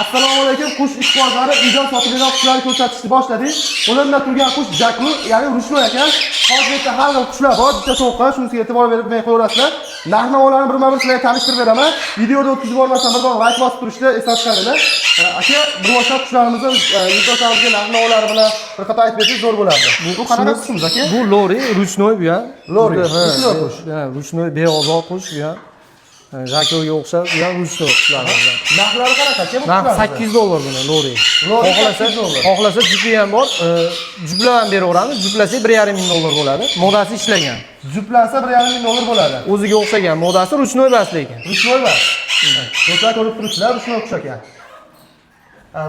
Assalomu alaykum. Qush ishqibozlari uydan sotiladigan qushlarni ko'rsatishni boshladik. O'rnida turgan qush jaklu, ya'ni rushnoy ekan. Hozirda har xil qushlar bor, bitta so'qqa, shunisiga e'tibor berib qo'yaverasizlar. Narx-navolarni birma-bir sizlarga tanishtirib beraman. Videoda o'tkazib yubormasam birdan like bosib turishni eslatib qolinglar. Aka, bir boshqa qushlarimizni yurtdoshimizga narx-navolari bilan bir qator aytib bersangiz zo'r bo'lardi. Bu qanaqa qushimiz aka? Bu lori, ruchnoy bu ham. Lori, ruchnoy qush. Ha, ruchnoy beozor qush bu ham. Jakoga o'xshab, bu ham ruchnoy qushlarimiz. Narxlari qanaqa aka? Narx $8 buni lori. Xohlasa jupi ham bor. Juplar ham beraveramiz. Juplasak $1,5 bo'ladi. Modasi ishlangan. Juplansa $1,5 bo'ladi. O'ziga o'xshagan modasi ruchnoy bas lekin. Ruchnoy bas. Do'stlar ko'rib turibsizlar, ruchnoy qush ekan.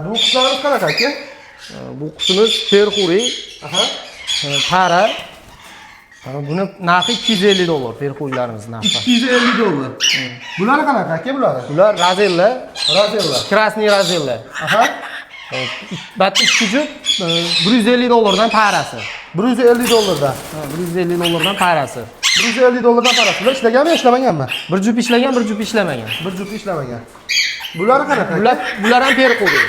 Bu qushlarimiz qanaqa aka? Bu qushimiz perxuri. Aha. Para. Buni narxi $250 perxurilarimiz narxi. $250. Bular qanaqa aka bular? Bular razella. Razella. Krasniy razella. Aha. Batta jup $150 dan parasi. $150 dan. $150 dan parasi. $150 dan parasi. Bular ishlaganmi, ishlamaganmi? Bir jup ishlagan, bir jup ishlamagan. Bir jup ishlamagan. Bular qanaqa? Bular ham perxuri.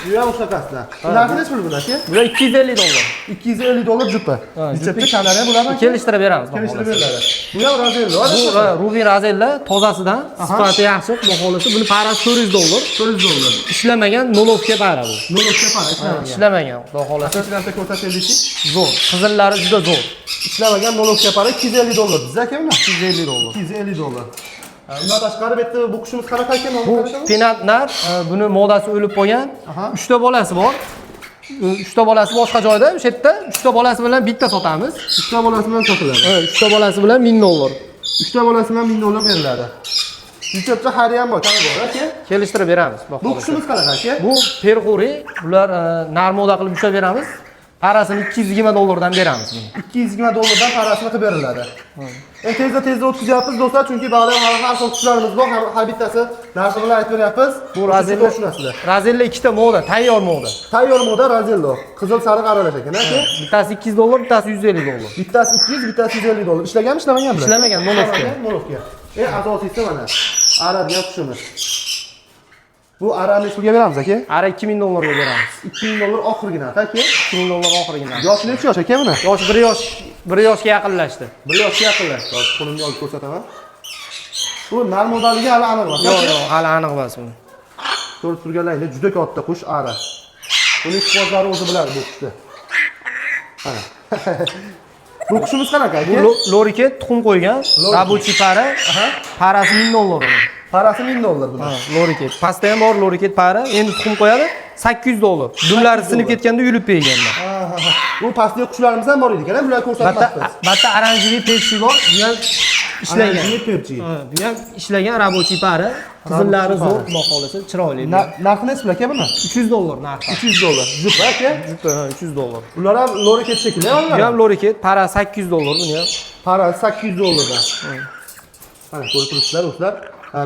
Bu ham o'xshaqasizlar. Narxi necha pul bular aka? Bular $250. $250 jupi. Bitta kanari bularni kelishtirib beramiz. Kelishtirib beriladi. Bu ham razella. Bu Ruby razella tozasidan, sifati yaxshi, baholisi buni parasi $400. $400. Ishlamagan nolovka para bu. Nolovka para ishlamagan. Baholisi Asosan ko'rsataylik. zo'r. Qizillari juda zo'r. Ishlamagan nolovka para $250. Bizda aka buni? $250. $250. Undan tashqari bu yerda bu qushimiz qanaqa ekan? Bu penatnar, buni modasi o'lib qolgan. 3 ta bolasi bor. 3 ta bolasi boshqa joyda, o'sha yerda 3 ta bolasi bilan bitta sotamiz. 3 ta bolasi bilan sotiladi. 3 ta bolasi bilan $1000. 3 ta bolasi bilan $1000 beriladi. Yuchapcha xari ham bor, qani bor aka? Kelishtirib beramiz. Bu qushimiz qanaqa aka? Bu perxuri, bular narmoda qilib ushlab beramiz. Parasini $220 dan beramiz buni. $220 dan parasini qilib beriladi. Tezda o'tkazyapmiz do'stlar, chunki ba'zi har xil qushlarimiz bor, har bittasi narxi bilan aytib beryapmiz. Bu razella tushunasizlar. Razella ikkita moda, tayyor moda. Tayyor moda razella. Qizil sariq aralash ekan, aka. Bittasi $200, bittasi $150. Bittasi 200, bittasi $150. Ishlaganmi, ishlamaganmi? Ishlamagan, nolovka. Nolovka. Asosiysi mana. Ara degan qushimiz. Bu arani pulga beramiz aka? Ara $2000 ga beramiz. $2000 oxirgi narx aka? $2000 oxirgi narx. Yoshi necha yosh aka buni? Yoshi 1 yoshga yaqinlashdi. 1 yoshga yaqinlashdi. Hozir qo'limni olib ko'rsataman. Bu nar modaliga hali aniq emas. Yo'q, hali aniq emas buni. Ko'rib turganlaringda juda katta qush ara. Buni ishqibozlari o'zi biladi bu qushni. Mana. Bu qushimiz qanaqa aka? Bu loriket tuxum qo'ygan, rabochiy para, parasi $1000. Parasi $1000 buni. Loriket. Pastda ham bor loriket para, endi tuxum qo'yadi $800. Dumlari sinib ketganda yulib berganlar. Bu pastda qushlarimiz ham bor edi-ku, bular ko'rsatmasmiz. Batta oranjiy pepsi bor, bu ham ishlagan. Bu ham ishlagan rabochiy para. Qizillari zo'r, baholisi chiroyli. Narxi necha aka buni? $300 narxi. $300. Jupa aka? Jupa, $300. Ular ham loriket shekilli onlar. Bu ham loriket, para $800 buni ham. Para $800 dan. Mana ko'rib turibsizlar do'stlar.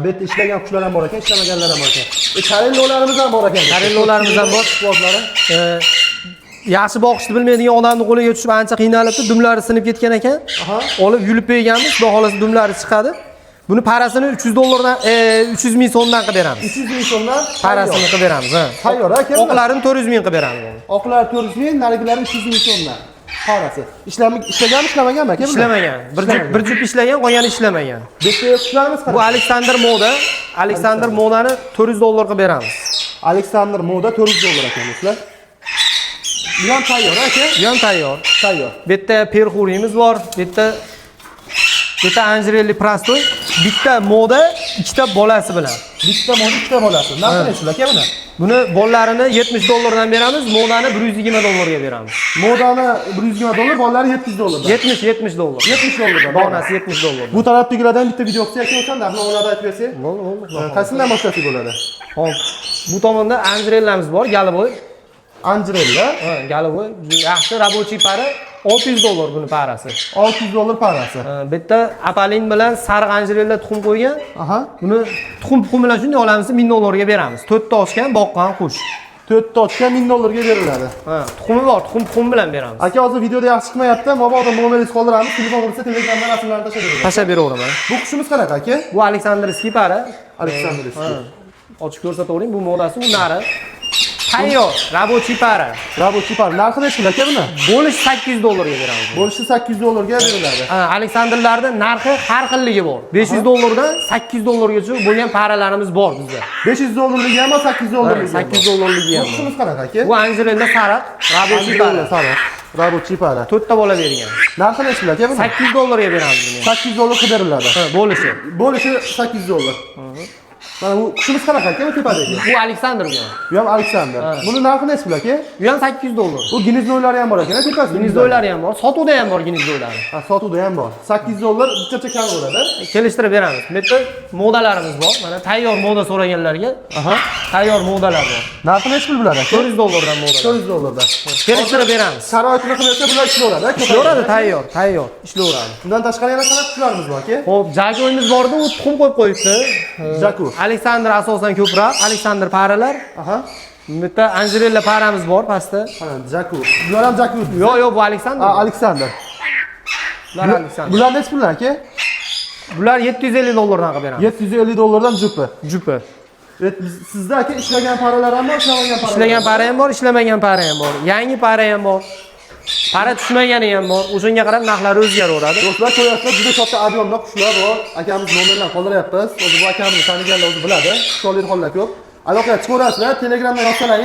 Bu yerda ishlagan qushlar ham bor ekan, ishlamaganlar ham bor ekan. Karellolarimiz ham bor ekan. Karellolarimiz ham bor, ishqibozlari. Yaxshi boqishni bilmaydigan odamning qo'liga tushib ancha qiynalibdi, dumlari sinib ketgan ekan. Olib yulib berganmiz, xudo xolasa dumlari chiqadi. Buni parasini $300 dan 300 ming so'mdan qilib beramiz. 300 ming so'mdan parasini qilib beramiz, ha. Tayyor aka. Oqlarini 400 ming qilib beramiz. Oqlari 400 ming, narigilari 300 ming so'mdan. Parasi. Ishlaganmi, ishlamaganmi aka? Ishlamagan. Bir jup ishlagan, qolgani ishlamagan. Bitta qushlarimiz qanaqa? Bu Alexander Moda. Alexander Modani $400 qilib beramiz. Alexander Moda $400 ekan do'stlar. Bu ham tayyor aka? Bu ham tayyor. Tayyor. Bu yerda perxurimiz bor, bu yerda Anjirelli Prastoy, bitta moda, ikkita bolasi bilan. Bitta moda, ikkita bolasi. Narxi necha aka buni? Buni bollarini $70 dan beramiz, modani $120 ga beramiz. Modani $120, bollari $70 dan. $70 dan. Donasi $70. Bu tarafdagilardan bitta video qilsak ekan, narxni aytib bersang. Bo'ldi. Qaysidan boshlasak bo'ladi? Hop. Bu tomonda Anjirellamiz bor, Galiboy. Anjirella? Galiboy. Yaxshi rabochiy para $600 buni parasi. $600 parasi. Bu yerda apalin bilan sariq anjirella tuxum qo'ygan. Buni tuxum bilan shunday olamiz, $1000 ga beramiz. 4 ta ochgan, boqqan qush. 4 ta ochgan $1000 ga beriladi. Tuxumi bor, tuxum bilan beramiz. Aka, hozir videoda yaxshi chiqmayapti. Mabodo nomingizni qoldiramiz. Telefon bo'lsa Telegramdan rasmlarni tashlab beraman. Tashlab beraveraman. Bu qushimiz qanaqa aka? Bu Alexanderskiy para. Alexanderskiy. Ochib ko'rsatavering, bu modasi, bu nari. Tayyor, рабочий para. Ravochi par. Narxi nechi pul aka buni? Bo'lish $8 beramiz. Bo'lishi $8 beriladi. Aleksanderlarda narxi har xilligi bor. $500 dan $8 gacha bo'lgan paralarimiz bor bizda. $500 ham bor, $800 $8 ham. Qishimiz qanaqa aka? Bu Anjelda sariq, рабочий para. Sariq. Ravochi par. 4 ta bola bergan. Narxi nechi pul aka buni? $8 ga beramiz buni. $8 qilib beriladi. Bo'lishi. Bo'lishi $8. Mana bu qushimiz qanaqa aka bu tepadagi? Bu Aleksander bu. Bu ham Aleksander. Buni narxi nechi pul aka? Bu ham $8. Bu gineznoylari ham bor ekan, tepasida. Ginezdoylari ham bor, sotuvda ham bor ginezdoylari. Ha, sotuvda ham bor. $8 bittacha kam bo'ladi. Kelishtirib beramiz. Bu yerda modalarimiz bor. Mana tayyor moda so'raganlarga tayyor modalar bor. Narxi nechi pul bo'ladi aka? $400 dan modalar. $400 dan. Kelishtirib beramiz. Sharoitini qilsa bular ishlaveradi. Ishlayveradi, tayyor, ishlayveradi. Bundan tashqari yana qanaqa qushlarimiz bor aka? Xo'p, jakoyimiz bordi, u tuxum qo'yib qo'yibdi. Jaku. Aleksander asosan ko'proq, Aleksander paralar. Aha. Bu yerda Anjelilla paramiz bor pastda. Mana Jaku. Bular ham Jaku. Yo'q, bu Aleksander. Aleksander. Bular Aleksander. Bular nechi puldan aka? Bular $750 dan qilib beramiz. $750 dan jupi. Jupi. Sizda aka ishlagan paralar ham bor, ishlamagan paralar. Ishlagan para ham bor, ishlamagan para ham bor. Yangi para ham bor. Para tushmagani ham bor. O'shanga qarab narxlari o'zgaraveradi. Do'stlar, ko'ryapsizlar, juda katta ob'yomda qushlar bor. Akamiz nomerlarni qoldiryapmiz. O'zi bu akamizni taniganlar o'zi biladi. Qushlar xonlar ko'p. Aloqa chiqaverasizlar, Telegramdan yozsalang,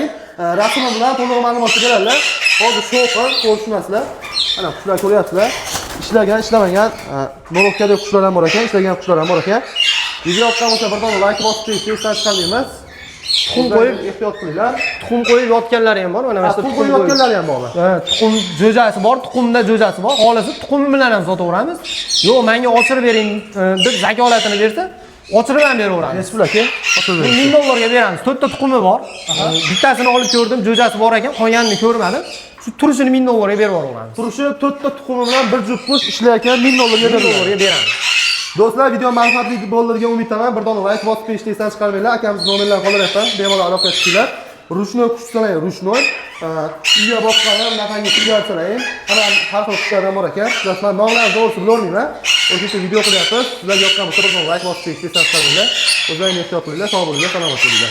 rasmi bilan to'liq ma'lumot beradilar. Hozir shovqin ko'rishmasizlar. Mana qushlar ko'ryapsizlar. Ishlagan, ishlamagan, nolovkadagi qushlar ham bor ekan, ishlagan qushlar ham bor ekan. Video yoqqan bo'lsa birdan like bosib qo'yishni esdan chiqarmaymiz. Tuxum qo'yib ehtiyot qilinglar. Tuxum qo'yib yotganlari ham bor. Mana mana Tuxum qo'yib yotganlari ham bormi? Tuxum jo'jasi bor, tuxumda jo'jasi bor. Xohlasa tuxumi bilan ham sotaveramiz. Yo'q, menga ochirib bering deb zakolatini bersa, ochirib ham beraveramiz. Nechi pul aka? Ochirib bering. $1000 ga beramiz. 4 ta tuxumi bor. Bittasini olib ko'rdim, jo'jasi bor ekan, qolganini ko'rmadim. Shu turishini $1000 ga berib yuboramiz. Turishi 4 ta tuxumi bilan bir juft qush ishlayotgan $1000 ga beramiz. Do'stlar, video manfaatli bo'ldi degan umiddaman. Bir dona like bosib qo'yishni esdan chiqarmanglar. Akamiz nomerlarini qoldiryapman. Bemalol aloqa qilinglar. Rushnoy qush sanang, rushnoy. Uyga boqqan ham nafanga qilib sanang. Hamma har xil qushlardan bor ekan. Do'stlar, nomlarni to'g'risi bilolmayman. O'sha video qilyapmiz. Sizlarga yoqqan bo'lsa bir dona like bosib qo'yishni esdan chiqarmanglar. O'zlaringiz ehtiyot qilinglar, sog' bo'linglar, salomat bo'linglar.